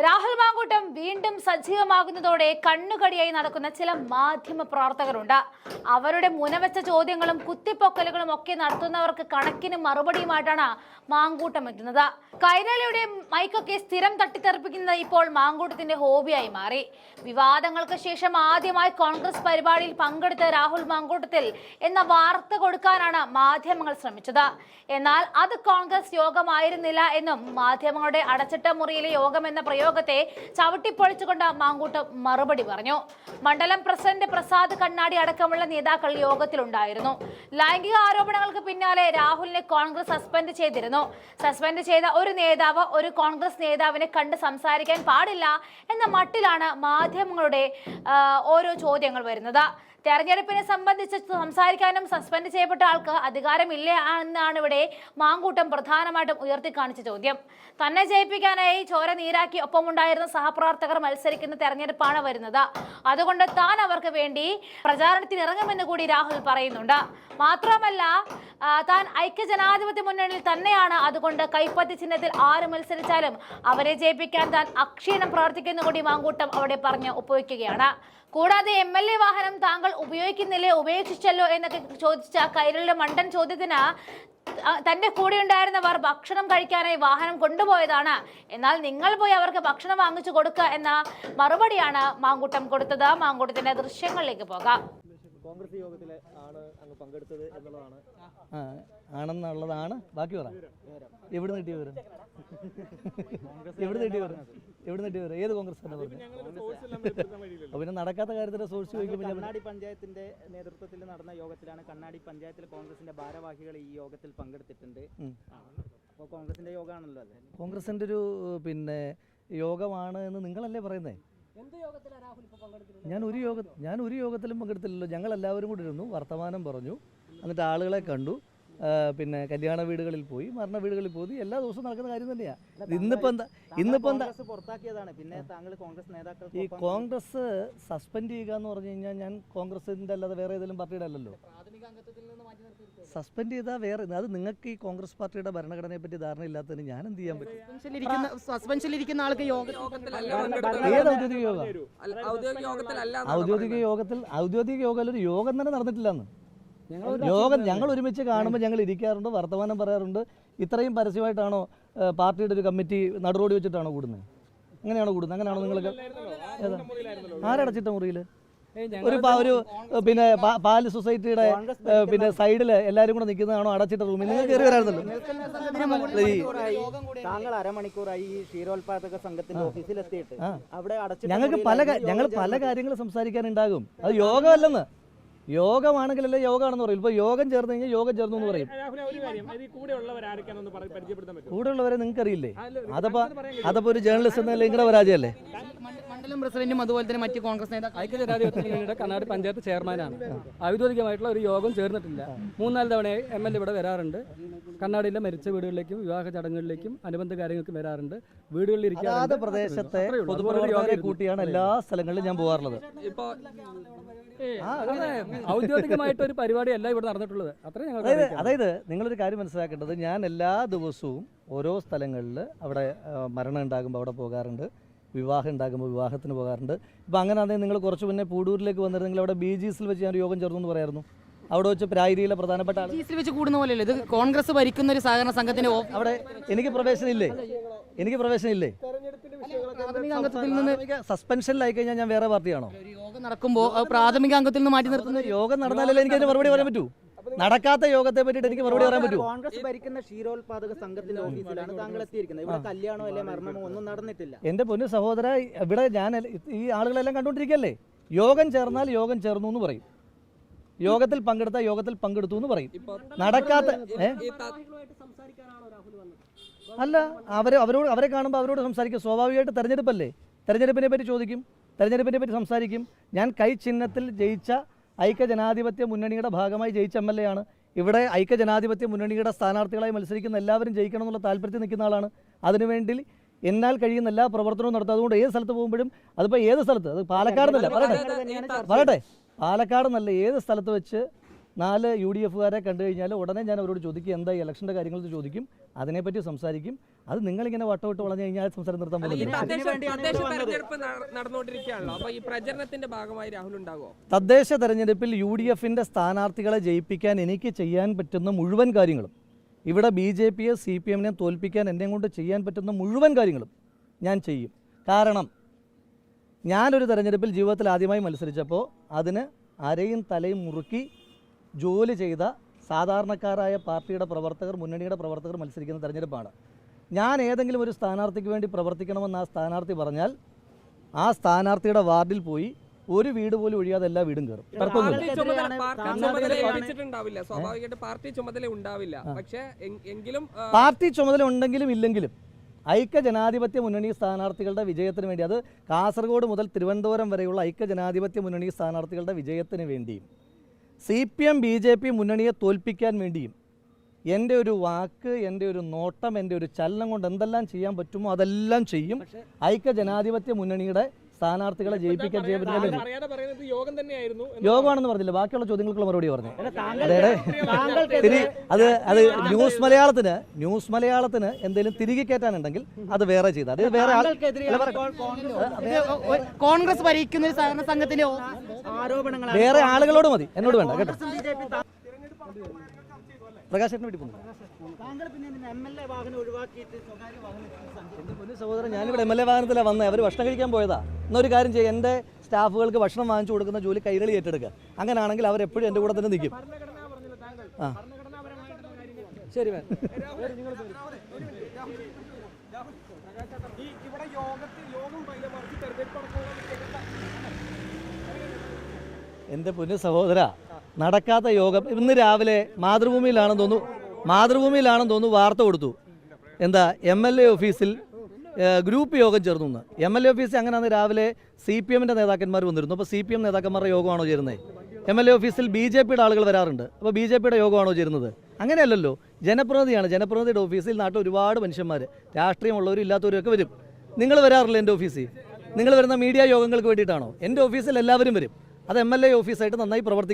രാഹുൽ മാങ്കൂട്ടം വീണ്ടും സജീവമാകുന്നതോടെ കണ്ണുകടിയായി നടക്കുന്ന ചില മാധ്യമ പ്രവർത്തകരുണ്ട്. അവരുടെ മുനവെച്ച ചോദ്യങ്ങളും കുത്തിപ്പൊക്കലുകളും ഒക്കെ നടത്തുന്നവർക്ക് കണക്കിന് മറുപടിയുമായിട്ടാണ് മാങ്കൂട്ടം എത്തുന്നത്. കൈരളിയുടെ മൈക്കൊക്കെ സ്ഥിരം തട്ടിത്തെറിപ്പിക്കുന്നത് ഇപ്പോൾ മാങ്കൂട്ടത്തിന്റെ ഹോബിയായി മാറി. വിവാദങ്ങൾക്ക് ശേഷം ആദ്യമായി കോൺഗ്രസ് പരിപാടിയിൽ പങ്കെടുത്ത രാഹുൽ മാങ്കൂട്ടത്തിൽ എന്ന വാർത്ത കൊടുക്കാനാണ് മാധ്യമങ്ങൾ ശ്രമിച്ചത്. എന്നാൽ അത് കോൺഗ്രസ് യോഗമായിരുന്നില്ല എന്നും മാധ്യമങ്ങളുടെ അടച്ചിട്ട മുറിയിലെ യോഗം എന്ന പ്രയോഗത്തെ ചവിട്ടിപ്പൊളിച്ചുകൊണ്ട് മാങ്കൂട്ടം മറുപടി പറഞ്ഞു. മണ്ഡലം പ്രസിഡന്റ് പ്രസാദ് കണ്ണാടി അടക്കമുള്ള നേതാക്കൾ യോഗത്തിലുണ്ടായിരുന്നു. ലൈംഗിക ആരോപണങ്ങൾക്ക് പിന്നാലെ രാഹുലിനെ കോൺഗ്രസ് സസ്പെൻഡ് ചെയ്തിരുന്നു. സസ്പെൻഡ് ചെയ്ത ഒരു നേതാവ് ഒരു കോൺഗ്രസ് നേതാവിനെ കണ്ട് സംസാരിക്കാൻ പാടില്ല എന്ന മട്ടിലാണ് മാധ്യമങ്ങളുടെ ഓരോ ചോദ്യങ്ങൾ വരുന്നത്. തെരഞ്ഞെടുപ്പിനെ സംബന്ധിച്ച് സംസാരിക്കാനും സസ്പെൻഡ് ചെയ്യപ്പെട്ട ആൾക്ക് അധികാരമില്ല എന്നാണ് ഇവിടെ മാങ്കൂട്ടം പ്രധാനമായിട്ടും ഉയർത്തിക്കാണിച്ച ചോദ്യം. തന്നെ ജയിപ്പിക്കാനായി ചോര നീരാക്കി ഒപ്പമുണ്ടായിരുന്ന സഹപ്രവർത്തകർ മത്സരിക്കുന്ന തെരഞ്ഞെടുപ്പാണ് വരുന്നത്. അതുകൊണ്ട് താൻ അവർക്ക് വേണ്ടി പ്രചാരണത്തിനിറങ്ങുമെന്ന് കൂടി രാഹുൽ പറയുന്നുണ്ട്. മാത്രമല്ല, താൻ ഐക്യജനാധിപത്യ മുന്നണിയിൽ തന്നെയാണ്. അതുകൊണ്ട് കൈപ്പത്തി ചിഹ്നത്തിൽ ആര് മത്സരിച്ചാലും അവരെ ജയിപ്പിക്കാൻ താൻ അക്ഷീണം പ്രവർത്തിക്കുന്ന കൂടി മാങ്കൂട്ടം അവിടെ പറഞ്ഞ് ഒപ്പുവെക്കുകയാണ്. കൂടാതെ MLA വാഹനം താങ്കൾ ഉപയോഗിക്കുന്നില്ലേ, ഉപേക്ഷിച്ചല്ലോ എന്നൊക്കെ ചോദിച്ച കൈരളിയുടെ മണ്ടൻ ചോദ്യത്തിന് തന്റെ കൂടെ ഉണ്ടായിരുന്നവർ ഭക്ഷണം കഴിക്കാനായി വാഹനം കൊണ്ടുപോയതാണ്, എന്നാൽ നിങ്ങൾ പോയി അവർക്ക് ഭക്ഷണം വാങ്ങിച്ചു കൊടുക്കുക എന്ന മറുപടിയാണ് മാങ്കൂട്ടം കൊടുത്തത്. മാങ്കൂട്ടത്തിന്റെ ദൃശ്യങ്ങളിലേക്ക് പോകാം. കോൺഗ്രസ് യോഗത്തിൽ ആണ് അങ്ങ് പങ്കെടുത്തത് എന്നുള്ളതാണ് ആണെന്നുള്ളതാണ്. ബാക്കി പറ. എവിടെ നിന്ന് കിട്ടിയ വിവരം? എവിടെ കിട്ടിയ വിവരം? എവിടെ കിട്ടിയ വിവരം? ഏത് കോൺഗ്രസ് തന്നെ പറഞ്ഞു? അപ്പൊ പിന്നെ നടക്കാത്ത കാര്യത്തിന്റെ സോഴ്സ് ചോദിക്കുമ്പോൾ കണ്ണാടി പഞ്ചായത്തിന്റെ നേതൃത്വത്തിൽ നടന്ന യോഗത്തിലാണ്. കണ്ണാടി പഞ്ചായത്തിൽ കോൺഗ്രസിന്റെ ഭാരവാഹികൾ ഈ യോഗത്തിൽ പങ്കെടുത്തിട്ടുണ്ട്. അപ്പോൾ കോൺഗ്രസിന്റെ യോഗമാണല്ലോ അത്. കോൺഗ്രസിന്റെ ഒരു യോഗമാണ് എന്ന് നിങ്ങളല്ലേ പറയുന്നേ? ഞാൻ ഒരു യോഗത്തിലും പങ്കെടുത്തില്ലല്ലോ. ഞങ്ങൾ എല്ലാവരും കൂടി ഇരുന്നു, വർത്തമാനം പറഞ്ഞു, എന്നിട്ട് ആളുകളെ കണ്ടു, പിന്നെ കല്യാണ വീടുകളിൽ പോയി, മരണ വീടുകളിൽ പോയി. എല്ലാ ദിവസവും നടക്കുന്ന കാര്യം തന്നെയാണ്. ഇന്നിപ്പോ എന്താ പുറത്താക്കിയതാണ്. പിന്നെ താങ്കൾ കോൺഗ്രസ് നേതാക്കൾ ഈ കോൺഗ്രസ് സസ്പെൻഡ് ചെയ്യുക എന്ന് പറഞ്ഞു കഴിഞ്ഞാൽ ഞാൻ കോൺഗ്രസിന്റെ അല്ലാതെ വേറെ ഏതെങ്കിലും പാർട്ടിയുടെ അല്ലല്ലോ. സസ്പെൻഡ് ചെയ്താൽ വേറെ അത് നിങ്ങൾക്ക് ഈ കോൺഗ്രസ് പാർട്ടിയുടെ ഭരണഘടനയെ പറ്റി ധാരണ ഇല്ലാത്തതിന് ഞാൻ എന്ത് ചെയ്യാൻ പറ്റും? സസ്പെൻഷനിലിരിക്കുന്ന ആൾക്ക് ഏത് ഔദ്യോഗിക യോഗത്തിൽ ഒരു യോഗം തന്നെ നടന്നിട്ടില്ലെന്ന്. ഞങ്ങൾ ഒരുമിച്ച് കാണുമ്പോൾ ഞങ്ങൾ ഇരിക്കാറുണ്ട്, വർത്തമാനം പറയാറുണ്ട്. ഇത്രയും പരസ്യമായിട്ടാണോ പാർട്ടിയുടെ ഒരു കമ്മിറ്റി നടുറോടി വെച്ചിട്ടാണോ കൂടുന്നത്? അങ്ങനെയാണോ കൂടുന്നത്? അങ്ങനെയാണോ നിങ്ങൾക്ക്? ആരടച്ചിട്ട മുറിയിൽ പാല് സൊസൈറ്റിയുടെ സൈഡിൽ എല്ലാവരും കൂടെ നിൽക്കുന്നതാണോ അടച്ചിട്ട റൂമിൽ? നിങ്ങൾ കയറി വരാറുണ്ടല്ലോ. താങ്കൾ അരമണിക്കൂറായി ഈ ക്ഷീരോത്പാദക സംഘത്തിന്റെ ഓഫീസിലെത്തിയിട്ട് ഞങ്ങൾക്ക് പല കാര്യങ്ങൾ സംസാരിക്കാനുണ്ടാകും. അത് യോഗമല്ലെന്ന്. യോഗമാണെങ്കിലല്ലേ യോഗമാണെന്ന് പറയും. ഇപ്പൊ യോഗം ചേർന്ന് കഴിഞ്ഞാൽ യോഗം ചേർന്നു എന്ന് പറയും. കൂടെയുള്ളവരെ നിങ്ങൾക്ക് അറിയില്ലേ? അതപ്പോ ഒരു ജേർണലിസ്റ്റ് എന്നല്ലേ നിങ്ങളുടെ പരാജയമല്ലേ? മണ്ഡലം പ്രസിഡന്റും അതുപോലെ തന്നെ മറ്റ് കോൺഗ്രസ് നേതാക്കൾ ഐക്യജനാധിപത്യയുടെ കണ്ണാടി പഞ്ചായത്ത് ചെയർമാനാണ്. ഔദ്യോഗികമായിട്ടുള്ള ഒരു യോഗം ചേർന്നിട്ടില്ല. 3-4 തവണയായി MLA ഇവിടെ വരാറുണ്ട്. കണ്ണാടിയിലെ മരിച്ച വീടുകളിലേക്കും വിവാഹ ചടങ്ങുകളിലേക്കും അനുബന്ധ കാര്യങ്ങൾക്ക് വരാറുണ്ട്. വീടുകളിൽ ഇരിക്കാതെ പ്രദേശത്തെ പൊതുപ്രവർത്തകരെ കൂട്ടിയാണ് എല്ലാ സ്ഥലങ്ങളിലും ഞാൻ പോകാറുള്ളത്. ഇപ്പൊ ഔദ്യോഗികമായിട്ട് ഒരു പരിപാടിയല്ല ഇവിടെ നടന്നിട്ടുള്ളത്. അതായത് നിങ്ങളൊരു കാര്യം മനസ്സിലാക്കേണ്ടത്, ഞാൻ എല്ലാ ദിവസവും ഓരോ സ്ഥലങ്ങളിൽ അവിടെ മരണം ഉണ്ടാകുമ്പോൾ അവിടെ പോകാറുണ്ട്, വിവാഹം ഉണ്ടാകുമ്പോൾ വിവാഹത്തിന് പോകാറുണ്ട്. ഇപ്പം അങ്ങനെ ആണെങ്കിൽ നിങ്ങൾ കുറച്ച് മുന്നേ പൂടൂരിലേക്ക് വന്നിരുന്നെങ്കിൽ അവിടെ BGSൽ വെച്ച് ഞാൻ യോഗം ചേർന്നു എന്ന് പറയായിരുന്നു. അവിടെ വെച്ച് പ്രായരിയിലെ പ്രധാനപ്പെട്ട വെച്ച് കൂടുന്ന പോലെയല്ലേ ഇത്? കോൺഗ്രസ് ഭരിക്കുന്ന ഒരു സഹകരണ സംഘത്തിന്റെ അവിടെ എനിക്ക് പ്രവേശനമില്ലേ? സസ്പെൻഷനിലായി കഴിഞ്ഞാൽ ഞാൻ വേറെ പാർട്ടിയാണോ? യോഗം നടക്കുമ്പോൾ പ്രാഥമിക അംഗത്തിൽ നിന്ന് മാറ്റി നിർത്തുന്ന യോഗം നടന്നാലല്ലേ എനിക്ക് അതിന് മറുപടി പറയാൻ പറ്റൂ? നടക്കാത്ത യോഗത്തെ പറ്റിയിട്ട് എനിക്ക് മറുപടി പറയാൻ പറ്റൂ? കോൺഗ്രസ് ഭരിക്കുന്ന ക്ഷീരോത്പാദക സംഘത്തിന്റെ ഓഫീസിലാണ് താങ്കൾ എത്തിയിരിക്കുന്നത്. ഇവിടെ കല്യാണമോ അല്ലെ മരണമോ ഒന്നും നടന്നിട്ടില്ല. എന്റെ പൊന്നു സഹോദര, ഇവിടെ ഞാൻ ഈ ആളുകളെല്ലാം കണ്ടുകൊണ്ടിരിക്കല്ലേ. യോഗം ചേർന്നാൽ യോഗം ചേർന്നു എന്ന് പറയും, യോഗത്തിൽ പങ്കെടുത്ത യോഗത്തിൽ പങ്കെടുത്തു എന്ന് പറയും. നടക്കാത്ത അല്ല, അവരെ കാണുമ്പോൾ അവരോട് സംസാരിക്കും. സ്വാഭാവികമായിട്ട് തെരഞ്ഞെടുപ്പല്ലേ, തെരഞ്ഞെടുപ്പിനെ പറ്റി ചോദിക്കും, തെരഞ്ഞെടുപ്പിനെ പറ്റി സംസാരിക്കും. ഞാൻ കൈ ചിഹ്നത്തിൽ ജയിച്ച ഐക്യജനാധിപത്യ മുന്നണിയുടെ ഭാഗമായി ജയിച്ച MLA ആണ്. ഇവിടെ ഐക്യജനാധിപത്യ മുന്നണിയുടെ സ്ഥാനാർത്ഥികളായി മത്സരിക്കുന്ന എല്ലാവരും ജയിക്കണം എന്നുള്ള താല്പര്യത്തിൽ നിൽക്കുന്ന ആളാണ്. അതിനുവേണ്ടി എന്നാൽ കഴിയുന്ന എല്ലാ പ്രവർത്തനവും നടത്തും. അതുകൊണ്ട് ഏത് സ്ഥലത്ത് പോകുമ്പോഴും, അതിപ്പോൾ ഏത് സ്ഥലത്ത്, അത് പാലക്കാട് എന്നല്ല പറയട്ടെ, പാലക്കാട് എന്നല്ല, ഏത് സ്ഥലത്ത് വെച്ച് 4 UDFകാരെ കണ്ടു കഴിഞ്ഞാൽ ഉടനെ ഞാൻ അവരോട് ചോദിക്കും എന്താ ഈ ഇലക്ഷൻ്റെ കാര്യങ്ങൾ ചോദിക്കും, അതിനെപ്പറ്റി സംസാരിക്കും. അത് നിങ്ങളിങ്ങനെ വട്ടമിട്ട് വളഞ്ഞു കഴിഞ്ഞാൽ സംസാരം നിർത്താൻ പോകുന്നില്ല. നടന്നുകൊണ്ടിരിക്കുകയാണല്ലോ, അപ്പോൾ ഈ പ്രചരണത്തിന്റെ ഭാഗമായി രാഹുൽ ഉണ്ടാകുമോ? തദ്ദേശ തെരഞ്ഞെടുപ്പിൽ UDFൻ്റെ സ്ഥാനാർത്ഥികളെ ജയിപ്പിക്കാൻ എനിക്ക് ചെയ്യാൻ പറ്റുന്ന മുഴുവൻ കാര്യങ്ങളും, ഇവിടെ BJPയെ CPMനെ തോൽപ്പിക്കാൻ എന്നെ കൊണ്ട് ചെയ്യാൻ പറ്റുന്ന മുഴുവൻ കാര്യങ്ങളും ഞാൻ ചെയ്യും. കാരണം ഞാനൊരു തെരഞ്ഞെടുപ്പിൽ ജീവിതത്തിൽ ആദ്യമായി മത്സരിച്ചപ്പോൾ അതിന് അരയും തലയും മുറുക്കി ജോലി ചെയ്ത സാധാരണക്കാരായ പാർട്ടിയുടെ പ്രവർത്തകർ, മുന്നണിയുടെ പ്രവർത്തകർ മത്സരിക്കുന്ന തെരഞ്ഞെടുപ്പാണ്. ഞാൻ ഏതെങ്കിലും ഒരു സ്ഥാനാർത്ഥിക്ക് വേണ്ടി പ്രവർത്തിക്കണമെന്ന് ആ സ്ഥാനാർത്ഥി പറഞ്ഞാൽ ആ സ്ഥാനാർത്ഥിയുടെ വാർഡിൽ പോയി ഒരു വീട് പോലും ഒഴിയാതെ എല്ലാ വീടും കയറും. സ്വാഭാവികമായിട്ട് പാർട്ടി ചുമതല ഉണ്ടാവില്ല. പക്ഷേ എങ്കിലും പാർട്ടി ചുമതല ഉണ്ടെങ്കിലും ഇല്ലെങ്കിലും ഐക്യജനാധിപത്യ മുന്നണി സ്ഥാനാർത്ഥികളുടെ വിജയത്തിന് വേണ്ടി, അത് കാസർഗോഡ് മുതൽ തിരുവനന്തപുരം വരെയുള്ള ഐക്യജനാധിപത്യ മുന്നണി സ്ഥാനാർത്ഥികളുടെ വിജയത്തിന് വേണ്ടിയും CPM BJP മുന്നണിയെ തോൽപ്പിക്കാൻ വേണ്ടിയും എൻ്റെ ഒരു വാക്ക്, എൻ്റെ ഒരു നോട്ടം, എൻ്റെ ഒരു ചലനം കൊണ്ട് എന്തെല്ലാം ചെയ്യാൻ പറ്റുമോ അതെല്ലാം ചെയ്യും. ഐക്യജനാധിപത്യ മുന്നണിയുടെ സ്ഥാനാർത്ഥികളെ ജയിപ്പിക്കാൻ ചെയ്യാൻ പറ്റില്ല. യോഗമാണെന്ന് പറഞ്ഞില്ല, ബാക്കിയുള്ള ചോദ്യങ്ങൾക്കുള്ള മറുപടി പറഞ്ഞു. അത് ന്യൂസ് മലയാളത്തിന് എന്തെങ്കിലും തിരികെ കയറ്റാനുണ്ടെങ്കിൽ അത് വേറെ ചെയ്താൽ, അത് വേറെ കോൺഗ്രസ് ഭരിക്കുന്ന ഒരു സഹകരണ സംഘത്തിന്റെ ആരോപണങ്ങൾ വേറെ ആളുകളോട് മതി, എന്നോട് വേണ്ട കേട്ടോ. പ്രകാശേട്ടനെ വേണ്ടി പോകുന്നു. എൻ്റെ പൊന്നു സഹോദരൻ, ഞാനിവിടെ MLA വാഹനത്തിലാണ് വന്നത്. അവർ ഭക്ഷണം കഴിക്കാൻ പോയതാ. എന്നൊരു കാര്യം ചെയ്യുക, എൻ്റെ സ്റ്റാഫുകൾക്ക് ഭക്ഷണം വാങ്ങിച്ചു കൊടുക്കുന്ന ജോലി കൈരളി ഏറ്റെടുക്കുക. അങ്ങനെയാണെങ്കിൽ അവരെപ്പോഴും എൻ്റെ കൂടെ തന്നെ നിൽക്കും. ആ ശരി. എൻ്റെ പൊന്നു സഹോദര, നടക്കാത്ത യോഗം ഇന്ന് രാവിലെ മാതൃഭൂമിയിലാണെന്ന് തോന്നുന്നു വാർത്ത കൊടുത്തു. എന്താ MLA ഓഫീസിൽ ഗ്രൂപ്പ് യോഗം ചേർന്നു എന്ന്. MLA ഓഫീസിൽ അങ്ങനെ അന്ന് രാവിലെ CPMൻ്റെ നേതാക്കന്മാർ വന്നിരുന്നു. അപ്പോൾ CPM നേതാക്കന്മാരുടെ യോഗമാണോ ചേരുന്നത്? MLA ഓഫീസിൽ BJPയുടെ ആളുകൾ വരാറുണ്ട്. അപ്പോൾ BJPയുടെ യോഗമാണോ ചേരുന്നത്? അങ്ങനെയല്ലല്ലോ, ജനപ്രതിനിധിയാണ്. ജനപ്രതിനിധിയുടെ ഓഫീസിൽ നാട്ടിൽ ഒരുപാട് മനുഷ്യന്മാർ, രാഷ്ട്രീയമുള്ളവരും ഇല്ലാത്തവരും ഒക്കെ വരും. നിങ്ങൾ വരാറില്ല എൻ്റെ ഓഫീസിൽ? നിങ്ങൾ വരുന്ന മീഡിയ യോഗങ്ങൾക്ക് വേണ്ടിയിട്ടാണോ? എൻ്റെ ഓഫീസിൽ എല്ലാവരും വരും. അത് MLA ഓഫീസായിട്ട് നന്നായി പ്രവർത്തിക്കും.